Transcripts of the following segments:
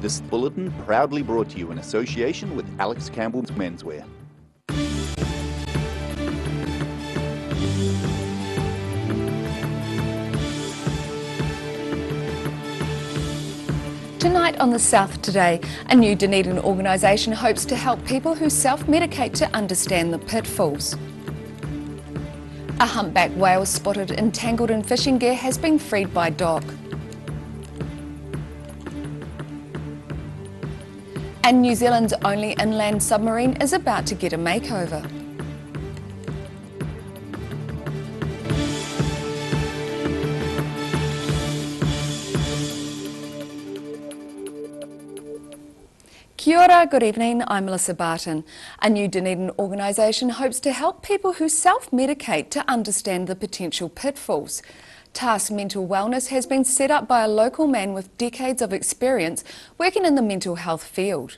This bulletin proudly brought to you in association with Alex Campbell's Menswear. Tonight on The South Today, a new Dunedin organisation hopes to help people who self-medicate to understand the pitfalls. A humpback whale spotted entangled in fishing gear has been freed by DOC. And New Zealand's only inland submarine is about to get a makeover. Kia ora, good evening, I'm Melissa Barton. A new Dunedin organisation hopes to help people who self-medicate to understand the potential pitfalls. Task Mental Wellness has been set up by a local man with decades of experience working in the mental health field.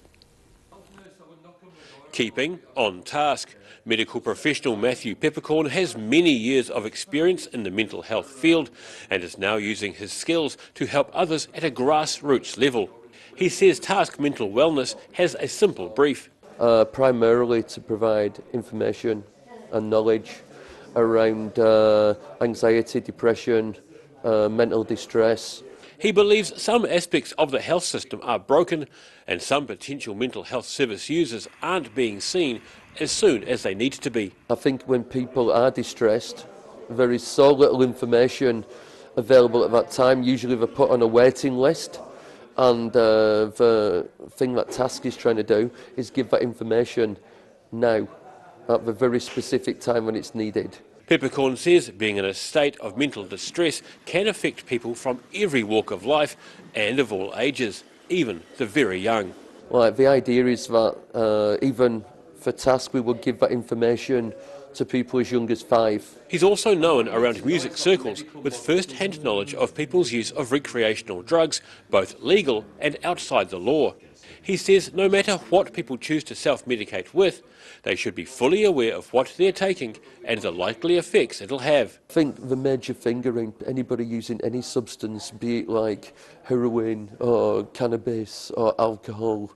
Keeping on task. Medical professional Matthew Peppercorn has many years of experience in the mental health field and is now using his skills to help others at a grassroots level. He says Task Mental Wellness has a simple brief. Primarily to provide information and knowledge around anxiety, depression, mental distress. He believes some aspects of the health system are broken and some potential mental health service users aren't being seen as soon as they need to be. I think when people are distressed, there is so little information available at that time. Usually they're put on a waiting list. And the thing that Task is trying to do is give that information now, at the very specific time when it's needed. Peppercorn says being in a state of mental distress can affect people from every walk of life and of all ages, even the very young. Like, the idea is that even for Task we will give that information to people as young as 5. He's also known around music circles with first-hand knowledge of people's use of recreational drugs, both legal and outside the law. He says no matter what people choose to self-medicate with, they should be fully aware of what they're taking and the likely effects it'll have. I think the major thing around anybody using any substance, be it like heroin or cannabis or alcohol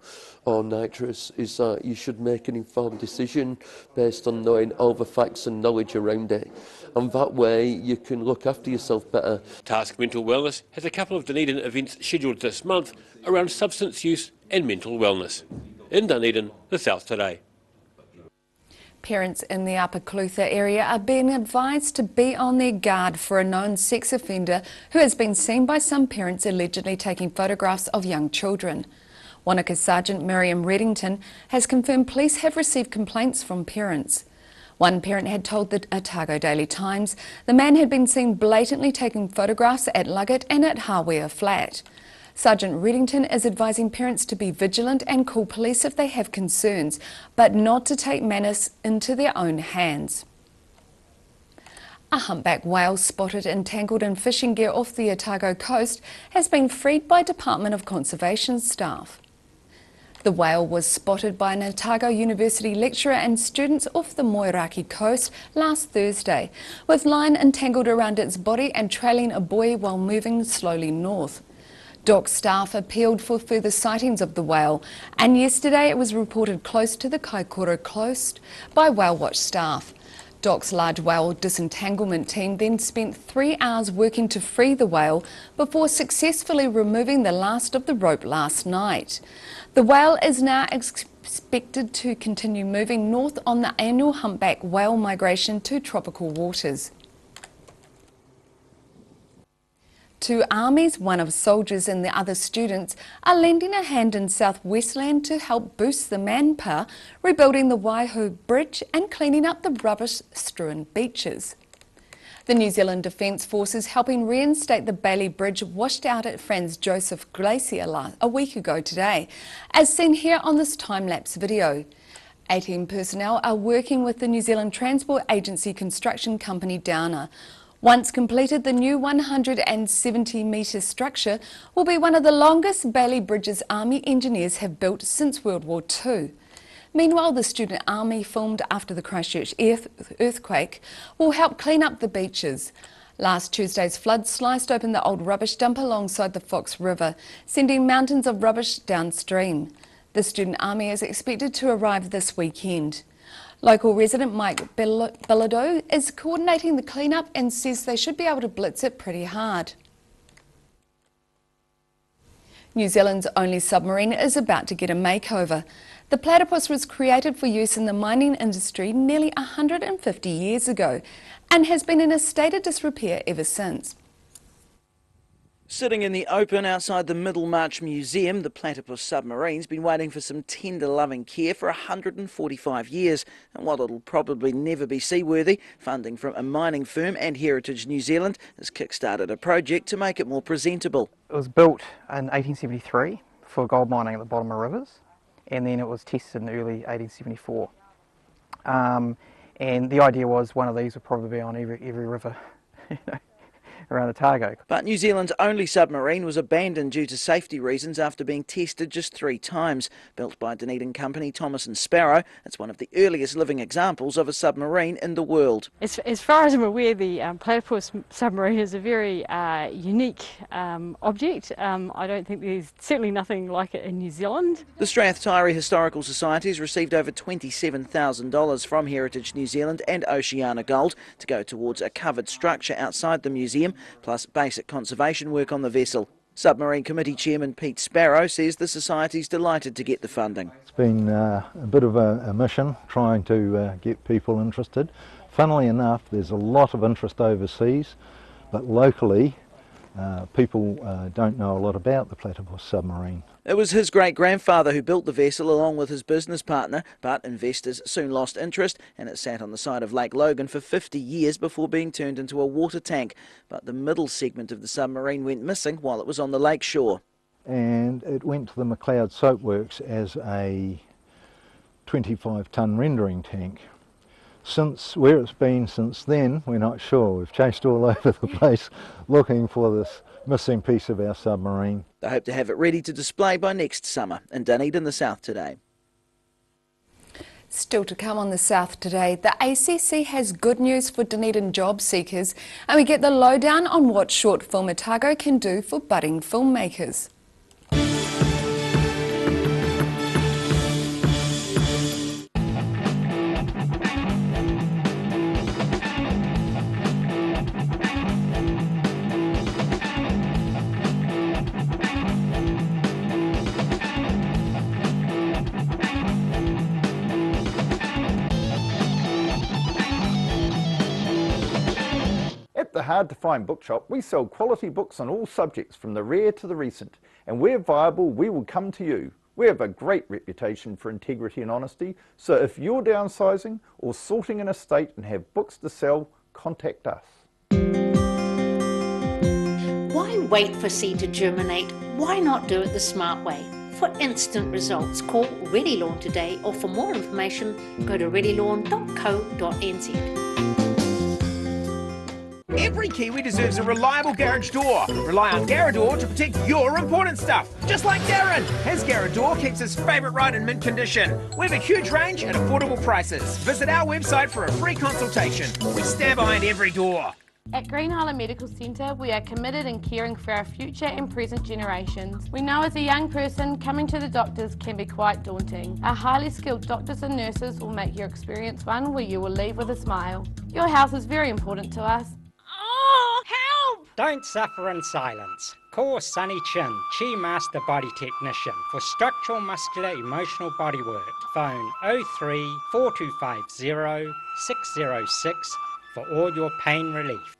or nitrous, is that you should make an informed decision based on knowing all the facts and knowledge around it. And that way you can look after yourself better. Task Mental Wellness has a couple of Dunedin events scheduled this month around substance use and mental wellness. In Dunedin, The South Today. Parents in the Upper Clutha area are being advised to be on their guard for a known sex offender who has been seen by some parents allegedly taking photographs of young children. Wanaka Sergeant Miriam Reddington has confirmed police have received complaints from parents. One parent had told the Otago Daily Times the man had been seen blatantly taking photographs at Luggett and at Hawea Flat. Sergeant Reddington is advising parents to be vigilant and call police if they have concerns, but not to take matters into their own hands. A humpback whale spotted entangled in fishing gear off the Otago coast has been freed by Department of Conservation staff. The whale was spotted by an Otago University lecturer and students off the Moeraki coast last Thursday, with line entangled around its body and trailing a buoy while moving slowly north. DOC staff appealed for further sightings of the whale, and yesterday it was reported close to the Kaikoura coast by Whale Watch staff. DOC's large whale disentanglement team then spent 3 hours working to free the whale before successfully removing the last of the rope last night. The whale is now expected to continue moving north on the annual humpback whale migration to tropical waters. 2 armies, one of soldiers and the other students, are lending a hand in South Westland to help boost the manpower, rebuilding the Waihu Bridge and cleaning up the rubbish-strewn beaches. The New Zealand Defence Force is helping reinstate the Bailey Bridge washed out at Franz Josef Glacier a week ago today, as seen here on this time-lapse video. 18 personnel are working with the New Zealand Transport Agency construction company Downer. Once completed, the new 170-metre structure will be one of the longest Bailey Bridges Army engineers have built since World War II. Meanwhile, the student army, formed after the Christchurch earthquake, will help clean up the beaches. Last Tuesday's flood sliced open the old rubbish dump alongside the Fox River, sending mountains of rubbish downstream. The student army is expected to arrive this weekend. Local resident Mike Bilodeau is coordinating the clean-up and says they should be able to blitz it pretty hard. New Zealand's only submarine is about to get a makeover. The Platypus was created for use in the mining industry nearly 150 years ago and has been in a state of disrepair ever since. Sitting in the open outside the Middlemarch Museum, the Platypus submarine's been waiting for some tender loving care for 145 years. And while it'll probably never be seaworthy, funding from a mining firm and Heritage New Zealand has kick-started a project to make it more presentable. It was built in 1873 for gold mining at the bottom of rivers, and then it was tested in early 1874. And the idea was one of these would probably be on every river, around Otago. But New Zealand's only submarine was abandoned due to safety reasons after being tested just 3 times. Built by Dunedin company Thomas and Sparrow, it's one of the earliest living examples of a submarine in the world. As far as I'm aware, the Platypus submarine is a very unique object. I don't think there's certainly nothing like it in New Zealand. The Strathtyre Historical Society has received over $27,000 from Heritage New Zealand and Oceana Gold to go towards a covered structure outside the museum, plus basic conservation work on the vessel. Submarine Committee Chairman Pete Sparrow says the Society's delighted to get the funding. It's been a bit of a mission trying to get people interested. Funnily enough, there's a lot of interest overseas, but locally people don't know a lot about the Platypus submarine. It was his great-grandfather who built the vessel along with his business partner, but investors soon lost interest and it sat on the side of Lake Logan for 50 years before being turned into a water tank. But the middle segment of the submarine went missing while it was on the lake shore. And it went to the McLeod Soapworks as a 25-tonne rendering tank. Where it's been since then, we're not sure. We've chased all over the place looking for this missing piece of our submarine. They hope to have it ready to display by next summer in Dunedin, the South Today. Still to come on the South Today, the ACC has good news for Dunedin job seekers, and we get the lowdown on what Short Film Otago can do for budding filmmakers. At the Hard to Find Bookshop, we sell quality books on all subjects from the rare to the recent, and where viable, we will come to you. We have a great reputation for integrity and honesty, so if you're downsizing or sorting an estate and have books to sell, contact us. Why wait for seed to germinate? Why not do it the smart way? For instant results, call Ready Lawn today, or for more information, go to readylawn.co.nz. Every Kiwi deserves a reliable garage door. Rely on Garrador to protect your important stuff. Just like Darren. His Garrador keeps his favourite ride in mint condition. We have a huge range at affordable prices. Visit our website for a free consultation. We stand behind every door. At Green Island Medical Centre, we are committed in caring for our future and present generations. We know as a young person, coming to the doctors can be quite daunting. Our highly skilled doctors and nurses will make your experience one where you will leave with a smile. Your health is very important to us. Oh, help! Don't suffer in silence. Call Sunny Chin, Chi Master Body Technician for structural, muscular, emotional bodywork. Phone 03 4250 606 for all your pain relief.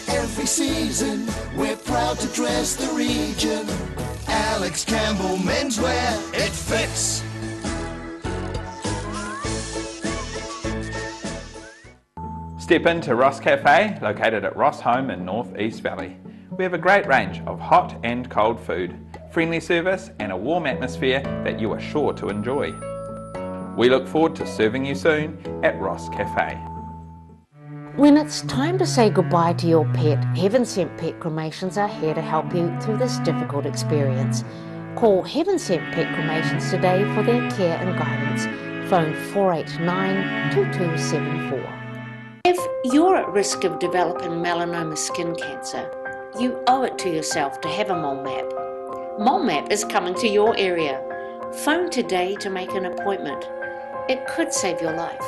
Every season, we're proud to dress the region. Alex Campbell Menswear, it fits. Step into Ross Cafe, located at Ross Home in North East Valley. We have a great range of hot and cold food, friendly service and a warm atmosphere that you are sure to enjoy. We look forward to serving you soon at Ross Cafe. When it's time to say goodbye to your pet, Heaven Sent Pet Cremations are here to help you through this difficult experience. Call Heaven Sent Pet Cremations today for their care and guidance. Phone 489-2274. If you're at risk of developing melanoma skin cancer, you owe it to yourself to have a mole map. Mole Map is coming to your area. Phone today to make an appointment. It could save your life.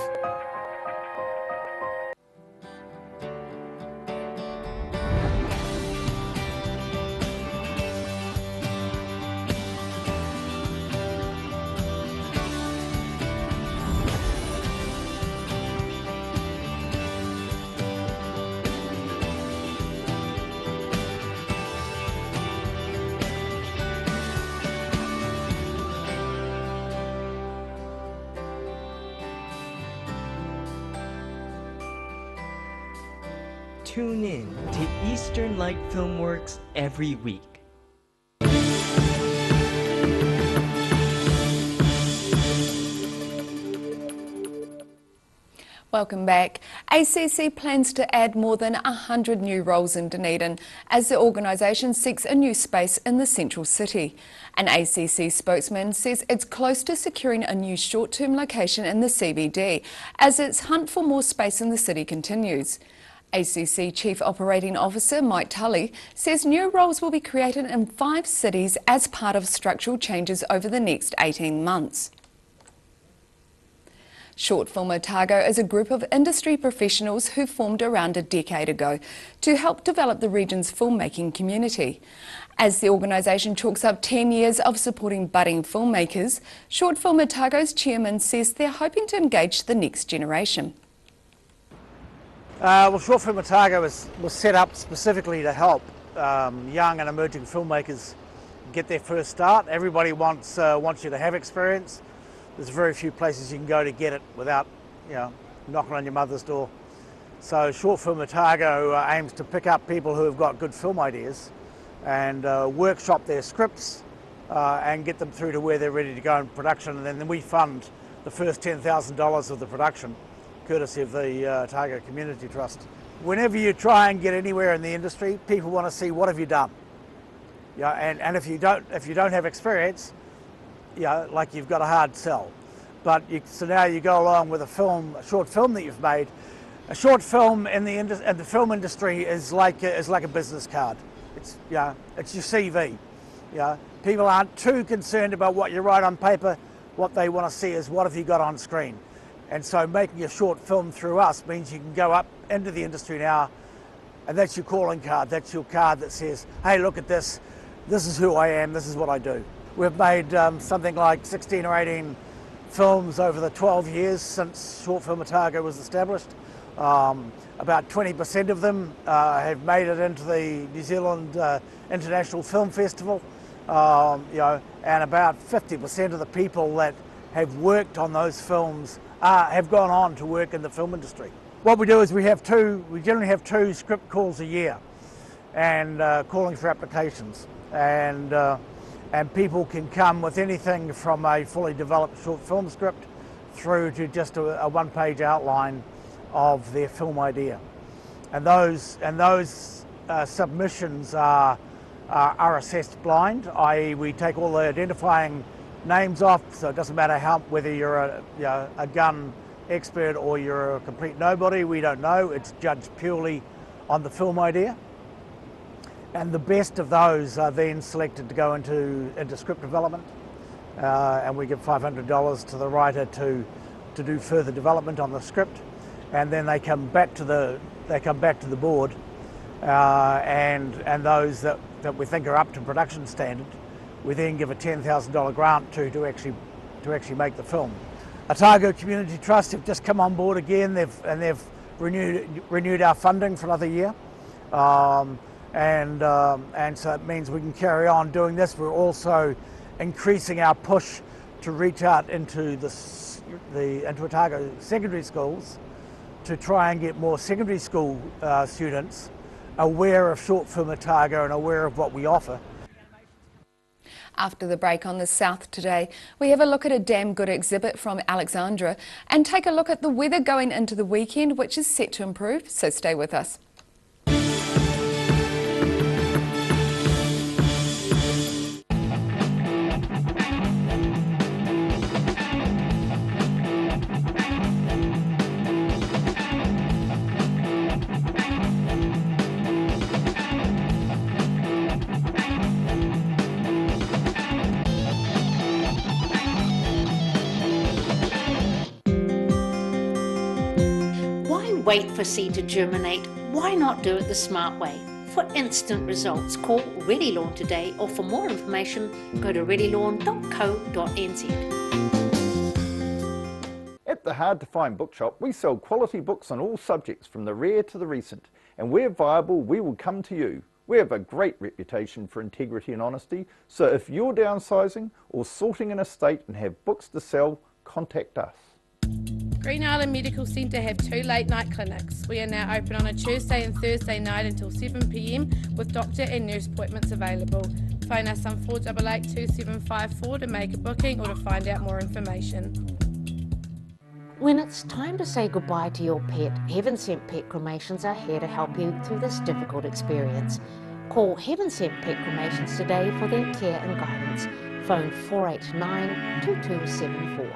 Tune in to Eastern Light Filmworks every week. Welcome back. ACC plans to add more than 100 new roles in Dunedin as the organisation seeks a new space in the central city. An ACC spokesman says it's close to securing a new short-term location in the CBD as its hunt for more space in the city continues. ACC Chief Operating Officer Mike Tully says new roles will be created in 5 cities as part of structural changes over the next 18 months. Short Film Otago is a group of industry professionals who formed around a decade ago to help develop the region's filmmaking community. As the organisation chalks up 10 years of supporting budding filmmakers, Short Film Otago's chairman says they're hoping to engage the next generation. Well, Short Film Otago was set up specifically to help young and emerging filmmakers get their first start. Everybody wants you to have experience. There's very few places you can go to get it without, knocking on your mother's door. So Short Film Otago aims to pick up people who have got good film ideas and workshop their scripts and get them through to where they're ready to go in production, and then we fund the first $10,000 of the production, courtesy of the Otago Community Trust. Whenever you try and get anywhere in the industry, people want to see what have you done. And if you don't have experience, like you've got a hard sell. But so now you go along with a short film that you've made. A short film in the film industry is like a business card. It's it's your CV. People aren't too concerned about what you write on paper. What they want to see is what have you got on screen. And so making a short film through us means you can go up into the industry now, and that's your calling card. That's your card that says, hey, look at this. This is who I am. This is what I do. We've made something like 16 or 18 films over the 12 years since Short Film Otago was established. About 20% of them have made it into the New Zealand International Film Festival. And about 50% of the people that have worked on those films have gone on to work in the film industry. What we do is we generally have 2 script calls a year, and calling for applications, and people can come with anything from a fully developed short film script through to just a one-page outline of their film idea, and those submissions are assessed blind, i.e. we take all the identifying names off, so it doesn't matter whether you're a gun expert or you're a complete nobody. We don't know. It's judged purely on the film idea, and the best of those are then selected to go into script development, and we give $500 to the writer to do further development on the script, and then they come back to the board, and those that we think are up to production standard, we then give a $10,000 grant to actually make the film. Otago Community Trust have just come on board again. They've renewed our funding for another year, and so it means we can carry on doing this. We're also increasing our push to reach out into into Otago secondary schools to try and get more secondary school students aware of short film Otago and aware of what we offer. After the break on the South Today, we have a look at a damn good exhibit from Alexandra and take a look at the weather going into the weekend, which is set to improve, so stay with us. Wait for seed to germinate. Why not do it the smart way? For instant results, call Ready Lawn today, or for more information, go to readylawn.co.nz. At the Hard to Find Bookshop, we sell quality books on all subjects from the rare to the recent, and where viable, we will come to you. We have a great reputation for integrity and honesty, so if you're downsizing or sorting an estate and have books to sell, contact us. Green Island Medical Centre have 2 late night clinics. We are now open on a Tuesday and Thursday night until 7 p.m. with doctor and nurse appointments available. Phone us on 488 2754 to make a booking or to find out more information. When it's time to say goodbye to your pet, Heaven Sent Pet Cremations are here to help you through this difficult experience. Call Heaven Sent Pet Cremations today for their care and guidance. Phone 489 2274.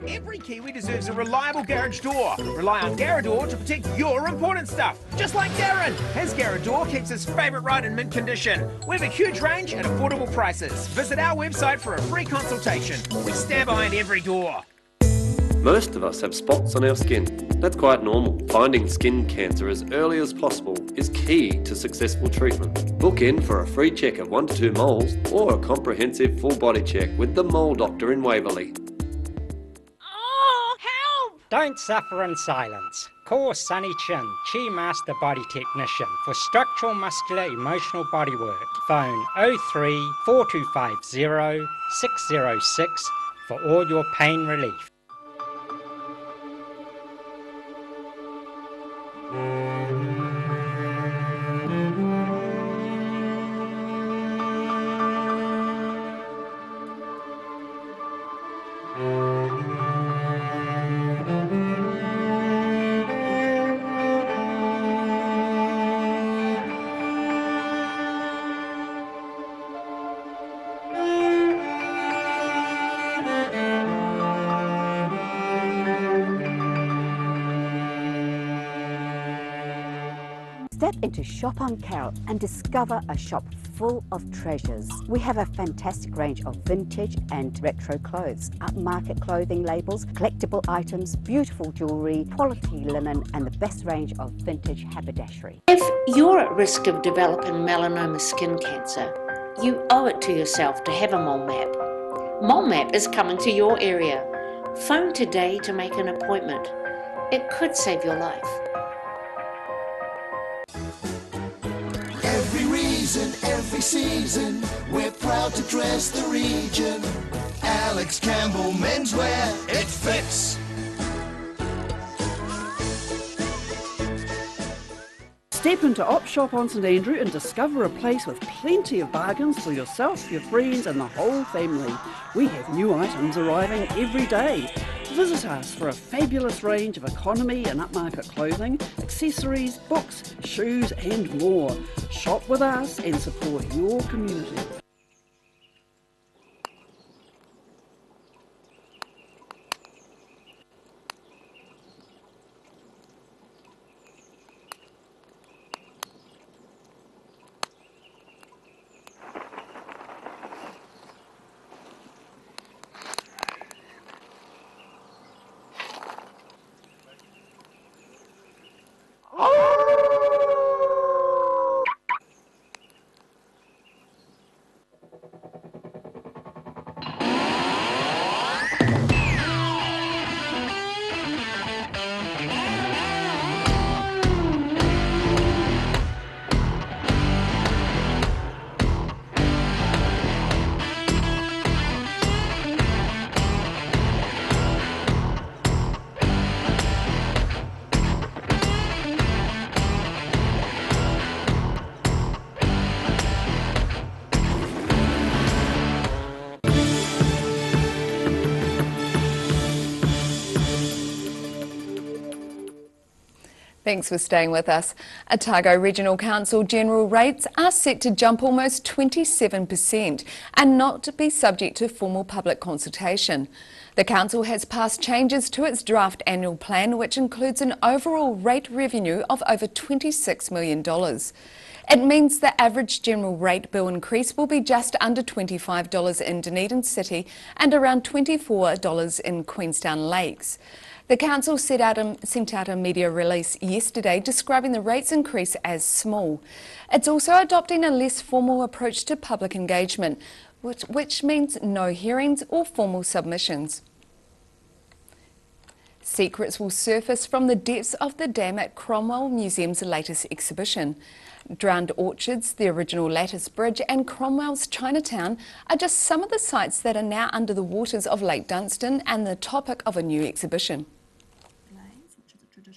Every Kiwi deserves a reliable garage door. Rely on Garradoor to protect your important stuff. Just like Darren. His Garradoor keeps his favourite ride in mint condition. We have a huge range at affordable prices. Visit our website for a free consultation. We stand behind every door. Most of us have spots on our skin. That's quite normal. Finding skin cancer as early as possible is key to successful treatment. Book in for a free check of 1 to 2 moles or a comprehensive full body check with the Mole Doctor in Waverley. Don't suffer in silence. Call Sunny Chin, Chi Master Body Technician for structural, muscular, emotional bodywork. Phone 03 4250 606 for all your pain relief. Step into Shop on Carroll and discover a shop full of treasures. We have a fantastic range of vintage and retro clothes, upmarket clothing labels, collectible items, beautiful jewellery, quality linen and the best range of vintage haberdashery. If you're at risk of developing melanoma skin cancer, you owe it to yourself to have a mole map. Mole Map is coming to your area. Phone today to make an appointment. It could save your life. Every reason, every season, we're proud to dress the region. Alex Campbell Menswear, it fits. Step into Op Shop on St Andrew and discover a place with plenty of bargains for yourself, your friends and the whole family. We have new items arriving every day. Visit us for a fabulous range of economy and upmarket clothing, accessories, books, shoes and more. Shop with us and support your community. Thanks for staying with us. Otago Regional Council general rates are set to jump almost 27% and not be subject to formal public consultation. The council has passed changes to its draft annual plan, which includes an overall rate revenue of over $26 million. It means the average general rate bill increase will be just under $25 in Dunedin City and around $24 in Queenstown Lakes. The council sent out a media release yesterday describing the rates increase as small. It's also adopting a less formal approach to public engagement, which means no hearings or formal submissions. Secrets will surface from the depths of the dam at Cromwell Museum's latest exhibition. Drowned Orchards, the original Lattice Bridge and Cromwell's Chinatown are just some of the sites that are now under the waters of Lake Dunstan and the topic of a new exhibition.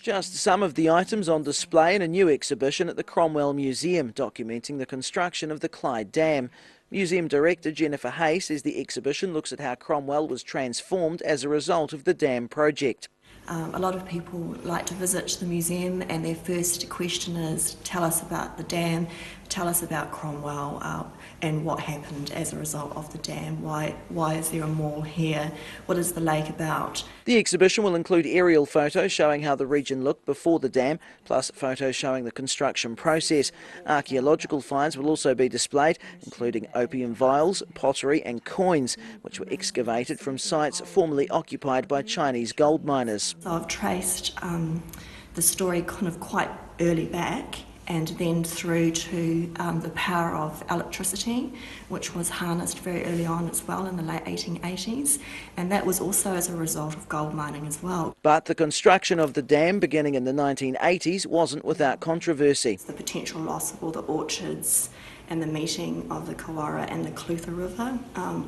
Just some of the items on display in a new exhibition at the Cromwell Museum, documenting the construction of the Clyde Dam. Museum Director Jennifer Hay says the exhibition looks at how Cromwell was transformed as a result of the dam project. A lot of people like to visit the museum and their first question is, tell us about the dam, tell us about Cromwell and what happened as a result of the dam. Why is there a mall here? What is the lake about? The exhibition will include aerial photos showing how the region looked before the dam, plus photos showing the construction process. Archaeological finds will also be displayed, including opium vials, pottery and coins, which were excavated from sites formerly occupied by Chinese gold miners. So I've traced the story kind of quite early back and then through to the power of electricity, which was harnessed very early on as well in the late 1880s, and that was also as a result of gold mining as well. But the construction of the dam beginning in the 1980s wasn't without controversy. The potential loss of all the orchards and the meeting of the Kawara and the Clutha River,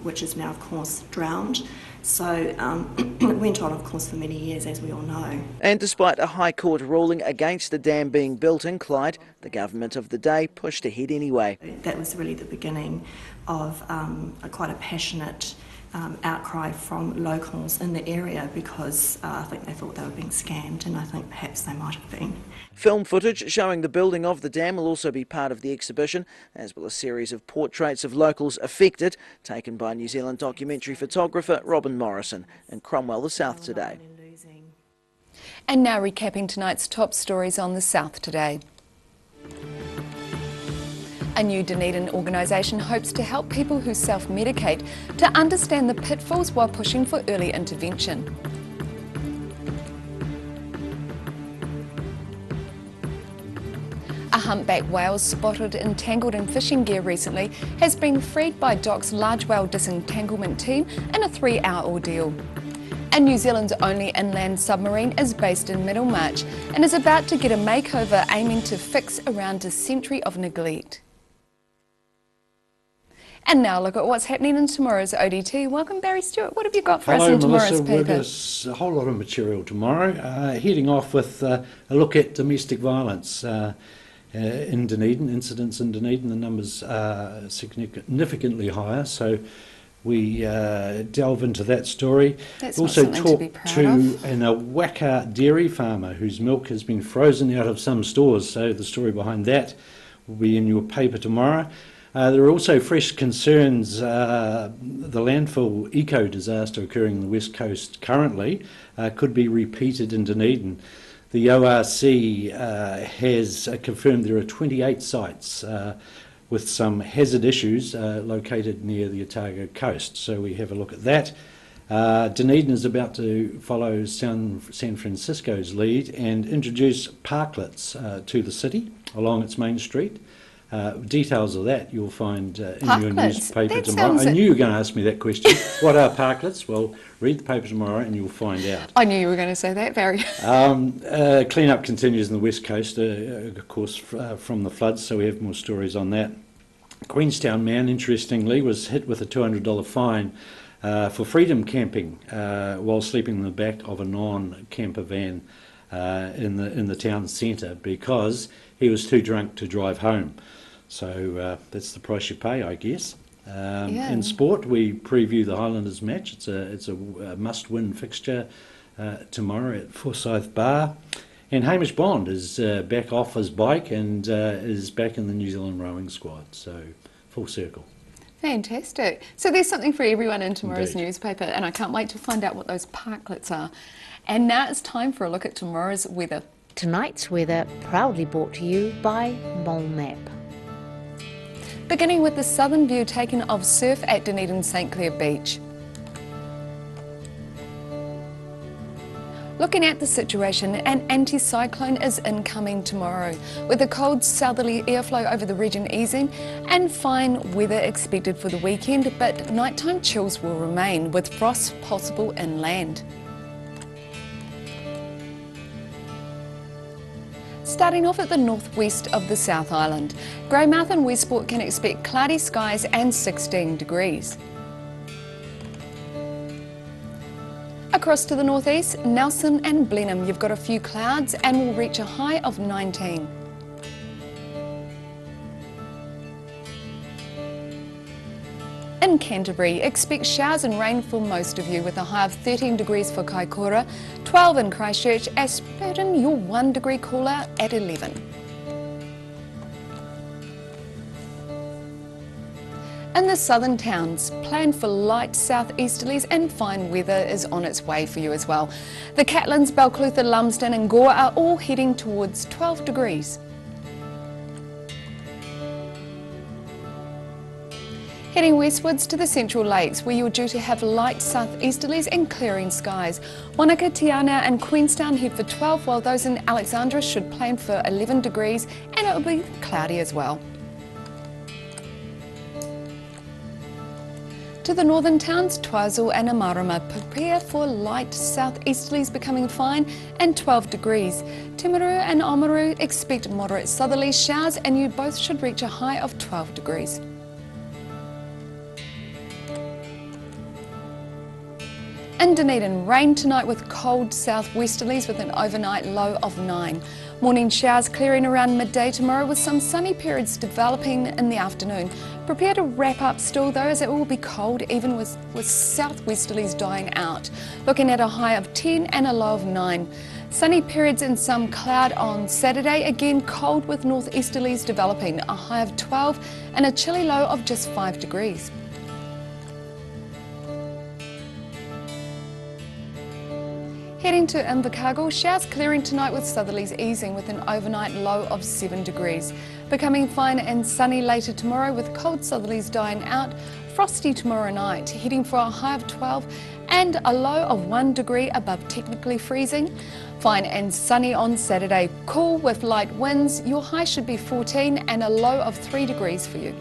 which is now of course drowned. So it went on of course for many years, as we all know. And despite a High Court ruling against the dam being built in Clyde, the government of the day pushed ahead anyway. That was really the beginning of quite a passionate outcry from locals in the area because I think they thought they were being scammed, and I think perhaps they might have been. Film footage showing the building of the dam will also be part of the exhibition, as will a series of portraits of locals affected, taken by New Zealand documentary photographer Robin Morrison in Cromwell, the South Today. And now recapping tonight's top stories on the South Today. A new Dunedin organisation hopes to help people who self-medicate to understand the pitfalls while pushing for early intervention. A humpback whale spotted entangled in fishing gear recently has been freed by DOC's large whale disentanglement team in a 3-hour ordeal. And New Zealand's only inland submarine is based in Middlemarch and is about to get a makeover aiming to fix around a century of neglect. And now look at what's happening in tomorrow's ODT. Welcome, Barry Stewart. What have you got for us in tomorrow's paper? There's a whole lot of material tomorrow. Heading off with a look at domestic violence in Dunedin, incidents in Dunedin. The numbers are significantly higher, so we delve into that story. That's also not talk to be proud of. an Awaka dairy farmer whose milk has been frozen out of some stores, so the story behind that will be in your paper tomorrow. There are also fresh concerns. The landfill eco disaster occurring on the west coast currently could be repeated in Dunedin. The ORC has confirmed there are 28 sites with some hazard issues located near the Otago coast. So we have a look at that. Dunedin is about to follow San Francisco's lead and introduce parklets to the city along its main street. Details of that you'll find in your newspaper tomorrow. I knew you were going to ask me that question. What are parklets? Well, read the paper tomorrow and you'll find out. I knew you were going to say that, Barry. Clean-up continues on the west coast, of course, from the floods, so we have more stories on that. Queenstown man, interestingly, was hit with a $200 fine for freedom camping while sleeping in the back of a non-camper van in the town centre because he was too drunk to drive home. So that's the price you pay, I guess. In sport, we preview the Highlanders match. It's a must-win fixture tomorrow at Forsyth Bar. And Hamish Bond is back off his bike and is back in the New Zealand rowing squad, so full circle. Fantastic. So there's something for everyone in tomorrow's Indeed. newspaper, and I can't wait to find out what those parklets are. And now it's time for a look at tomorrow's weather. Tonight's weather proudly brought to you by Mole Map. Beginning with the southern view taken of surf at Dunedin St Clair Beach. Looking at the situation, an anticyclone is incoming tomorrow, with a cold southerly airflow over the region easing and fine weather expected for the weekend, but nighttime chills will remain, with frost possible inland. Starting off at the northwest of the South Island, Greymouth and Westport can expect cloudy skies and 16 degrees. Across to the northeast, Nelson and Blenheim, you've got a few clouds and will reach a high of 19. In Canterbury, expect showers and rain for most of you with a high of 13 degrees for Kaikoura, 12 in Christchurch, Ashburton, your 1 degree cooler at 11. In the southern towns, plan for light southeasterlies and fine weather is on its way for you as well. The Catlins, Balclutha, Lumsden and Gore are all heading towards 12 degrees. Heading westwards to the Central Lakes, where you're due to have light southeasterlies and clearing skies. Wanaka, Tiana and Queenstown head for 12, while those in Alexandra should plan for 11 degrees and it will be cloudy as well. To the northern towns, Twizel and Amarama, prepare for light southeasterlies becoming fine and 12 degrees. Timaru and Oamaru expect moderate southerly showers and you both should reach a high of 12 degrees. In Dunedin, rain tonight with cold southwesterlies with an overnight low of 9. Morning showers clearing around midday tomorrow with some sunny periods developing in the afternoon. Prepare to wrap up still though, as it will be cold even with southwesterlies dying out. Looking at a high of 10 and a low of 9. Sunny periods and some cloud on Saturday, again cold with northeasterlies developing, a high of 12 and a chilly low of just 5 degrees. Heading to Invercargill, showers clearing tonight with southerlies easing with an overnight low of 7 degrees. Becoming fine and sunny later tomorrow with cold southerlies dying out. Frosty tomorrow night, heading for a high of 12 and a low of 1 degree above technically freezing. Fine and sunny on Saturday, cool with light winds. Your high should be 14 and a low of 3 degrees for you.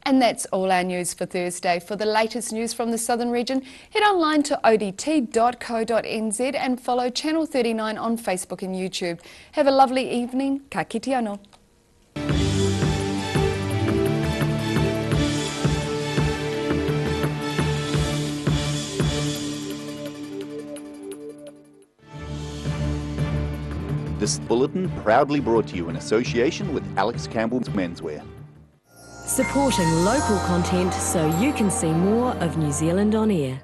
And that's all our news for Thursday. For the latest news from the southern region, head online to odt.co.nz and follow Channel 39 on Facebook and YouTube. Have a lovely evening. Ka kite anō. This bulletin proudly brought to you in association with Alex Campbell's Menswear. Supporting local content so you can see more of New Zealand on air.